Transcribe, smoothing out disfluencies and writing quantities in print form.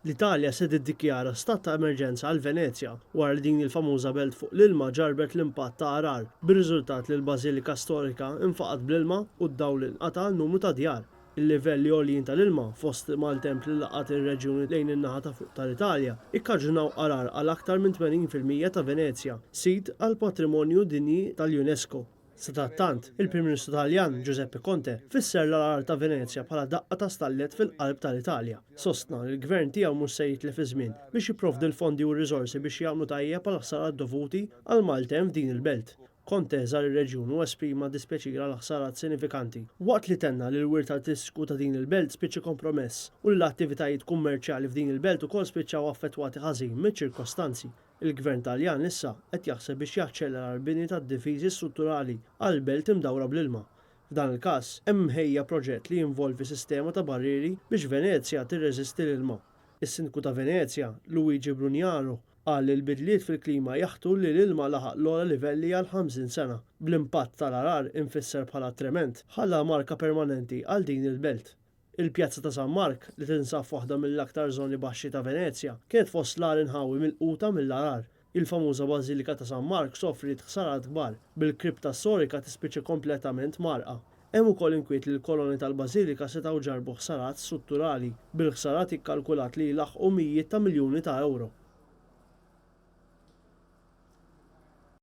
L-Italja se tiddikjara stat ta' emerġenza għal Venezja wara li din il-famuża belt fuq l-ilma ġarbet l-impatt ta' arar, bir-riżultat li l-Bażilika Storika infaqat bl-ilma u d-dawl inqata' n-numru ta' djar. Il-livelli għoljin tal-ilma fost mal-temp li laqat ir-reġjuni lejn in-naħa ta' fuq tal-Italja ikkaġunaw arar għal aktar minn 80% ta' Venezja, sit għal patrimonju dinji tal-UNESCO. Sadattant, il-Prim Ministru Taljan Giuseppe Conte fisser l-arar ta' Venezja bħala daqqa ta' stallet fil-qalb tal-Italja. Sostna li l-gvern tiegħu mhux se jitlef iż-żmien biex jipprovdi l-fondi u r-riżorsi biex jagħmlu tajjeb għal ħsarat dovuti għal maltem f'din il-belt. Conte żar ir-reġjun u esprima dispjaċira l-ħsarat sinifikanti. Waqt li tenna li l-wirt artistiku ta' din il-belt spiċċa kompromess u l-attivitajiet kummerċjali f'din il-belt ukoll spiċċaw affettwati ħażin miċ-ċirkostanzi. Il-Gvern Taljan issa qed jaħseb biex jaċċelera l-bini tad-difiżi strutturali għal belt imdawra bl-ilma. F'dan il-każ hemm ħejja proġett li jinvolvi sistema ta' barrieri biex Venezja tirreżisti l-ilma. Is-Sindku ta' Venezja, Luigi Brugnaro, qal li l-bidliet fil-klima jaħtu li l-ilma laħaq l-ogħla livelli għal 50 sena. Bl-impatt tal-arar infisser bħala trement ħalla marka permanenti għal din il-belt. Il-Pjazza ta' San Mark li tinsab waħda mill-aktar żoni baxxi ta' Venezja kienet fost l-ar inħawi mill-quta mill-arar. Il-famuża Bażilika ta' San Mark soffrit ħsarat kbar bil-kripta storika tispiċċa kompletament marqa. Hemm ukoll inkwiet li l-koloni tal-Bażilika setgħu ġarbu ħsarat strutturali bil-ħsarat ikkalkulat li jlaħqu mijiet ta' miljuni ta' euro.